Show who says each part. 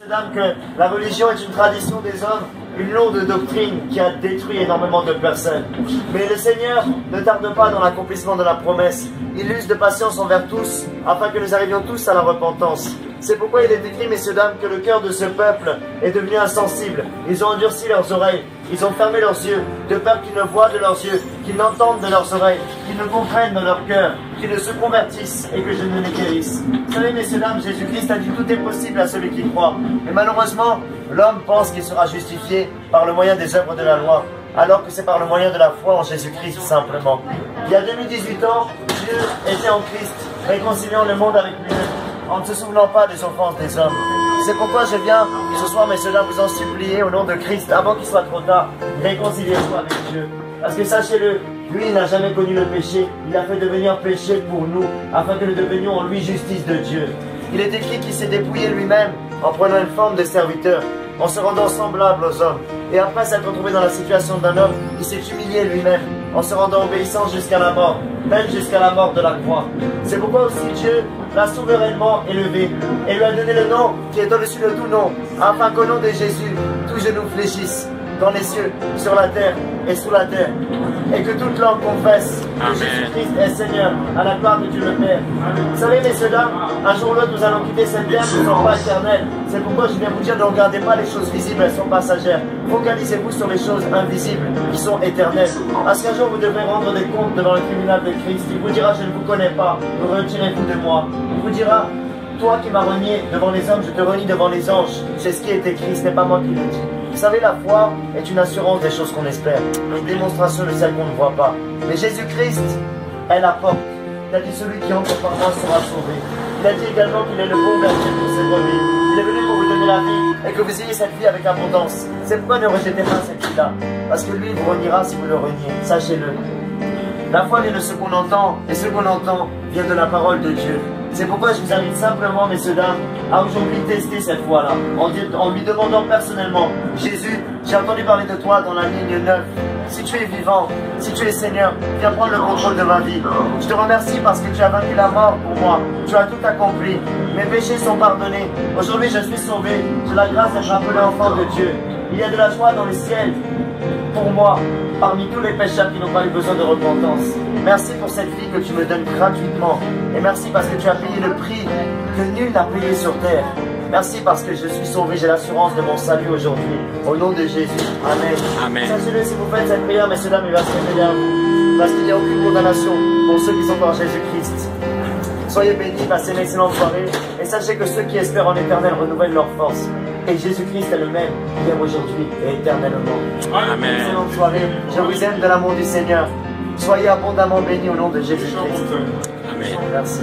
Speaker 1: Mesdames, que la religion est une tradition des hommes, une lourde doctrine qui a détruit énormément de personnes. Mais le Seigneur ne tarde pas dans l'accomplissement de la promesse. Il use de patience envers tous, afin que nous arrivions tous à la repentance. C'est pourquoi il est écrit, messieurs, dames, que le cœur de ce peuple est devenu insensible. Ils ont endurci leurs oreilles, ils ont fermé leurs yeux, de peur qu'ils ne voient de leurs yeux, qu'ils n'entendent de leurs oreilles, qu'ils ne comprennent de leur cœur, qu'ils ne se convertissent et que je ne les guérisse. Vous savez, messieurs, dames, Jésus-Christ a dit tout est possible à celui qui croit. Mais malheureusement, l'homme pense qu'il sera justifié par le moyen des œuvres de la loi, alors que c'est par le moyen de la foi en Jésus-Christ simplement. Il y a 2018 ans, Dieu était en Christ, réconciliant le monde avec lui, en ne se souvenant pas des offenses des hommes. C'est pourquoi je viens ce soir, messieurs, dames, vous en supplier au nom de Christ, avant qu'il soit trop tard, réconciliez-vous avec Dieu. Parce que sachez-le, lui, il n'a jamais connu le péché, il a fait devenir péché pour nous, afin que nous devenions en lui justice de Dieu. Il est écrit qu'il s'est dépouillé lui-même en prenant une forme de serviteur, en se rendant semblable aux hommes. Et après s'être retrouvé dans la situation d'un homme, il s'est humilié lui-même, en se rendant obéissant jusqu'à la mort, même jusqu'à la mort de la croix. C'est pourquoi aussi Dieu l'a souverainement élevé et lui a donné le nom qui est au-dessus de tout nom, afin qu'au nom de Jésus, tout genou fléchisse, dans les cieux, sur la terre et sous la terre, et que toute langue confesse que Jésus-Christ est Seigneur, à la gloire de Dieu le Père. Vous savez, messieurs, dames, un jour ou l'autre, nous allons quitter cette terre, nous ne sommes pas éternels. C'est pourquoi je viens vous dire, ne regardez pas les choses visibles, elles sont passagères. Focalisez-vous sur les choses invisibles, qui sont éternelles. Parce qu'un jour, vous devrez rendre des comptes devant le tribunal de Christ. Il vous dira, je ne vous connais pas, retirez-vous de moi. Il vous dira, toi qui m'as renié devant les hommes, je te renie devant les anges. C'est ce qui est écrit, ce n'est pas moi qui le dis. Vous savez, la foi est une assurance des choses qu'on espère, une démonstration de celles qu'on ne voit pas. Mais Jésus-Christ est la porte. Il a dit, celui qui entre par moi sera sauvé. Il a dit également qu'il est le bon berger pour ses brebis. Il est venu pour vous donner la vie et que vous ayez cette vie avec abondance. C'est pourquoi ne rejetez pas cette vie-là. Parce que lui, il vous reniera si vous le reniez. Sachez-le. La foi vient de ce qu'on entend, et ce qu'on entend vient de la parole de Dieu. C'est pourquoi je vous invite simplement, messieurs, dames, à aujourd'hui tester cette foi-là, en lui demandant personnellement, Jésus, j'ai entendu parler de toi dans la ligne 9. Si tu es vivant, si tu es Seigneur, viens prendre le contrôle de ma vie. Je te remercie parce que tu as vaincu la mort pour moi. Tu as tout accompli. Mes péchés sont pardonnés. Aujourd'hui, je suis sauvé. J'ai la grâce d'être appelé enfant de Dieu. Il y a de la joie dans le ciel pour moi, parmi tous les pécheurs qui n'ont pas eu besoin de repentance. Merci pour cette vie que tu me donnes gratuitement. Et merci parce que tu as payé le prix que nul n'a payé sur terre. Merci parce que je suis sauvé, j'ai l'assurance de mon salut aujourd'hui. Au nom de Jésus. Amen.
Speaker 2: Amen.
Speaker 1: Sachez-le, si vous faites cette prière, messieurs, dames, il va se révéler à vous. Parce qu'il n'y a aucune condamnation pour ceux qui sont en Jésus-Christ. Soyez bénis, passez une excellente soirée. Et sachez que ceux qui espèrent en éternel renouvellent leur force. Et Jésus-Christ est le même, hier, aujourd'hui et éternellement.
Speaker 2: Amen.
Speaker 1: Excellente soirée. Je vous aime de l'amour du Seigneur. Soyez abondamment bénis au nom de Jésus-Christ.
Speaker 2: Amen.
Speaker 1: Merci.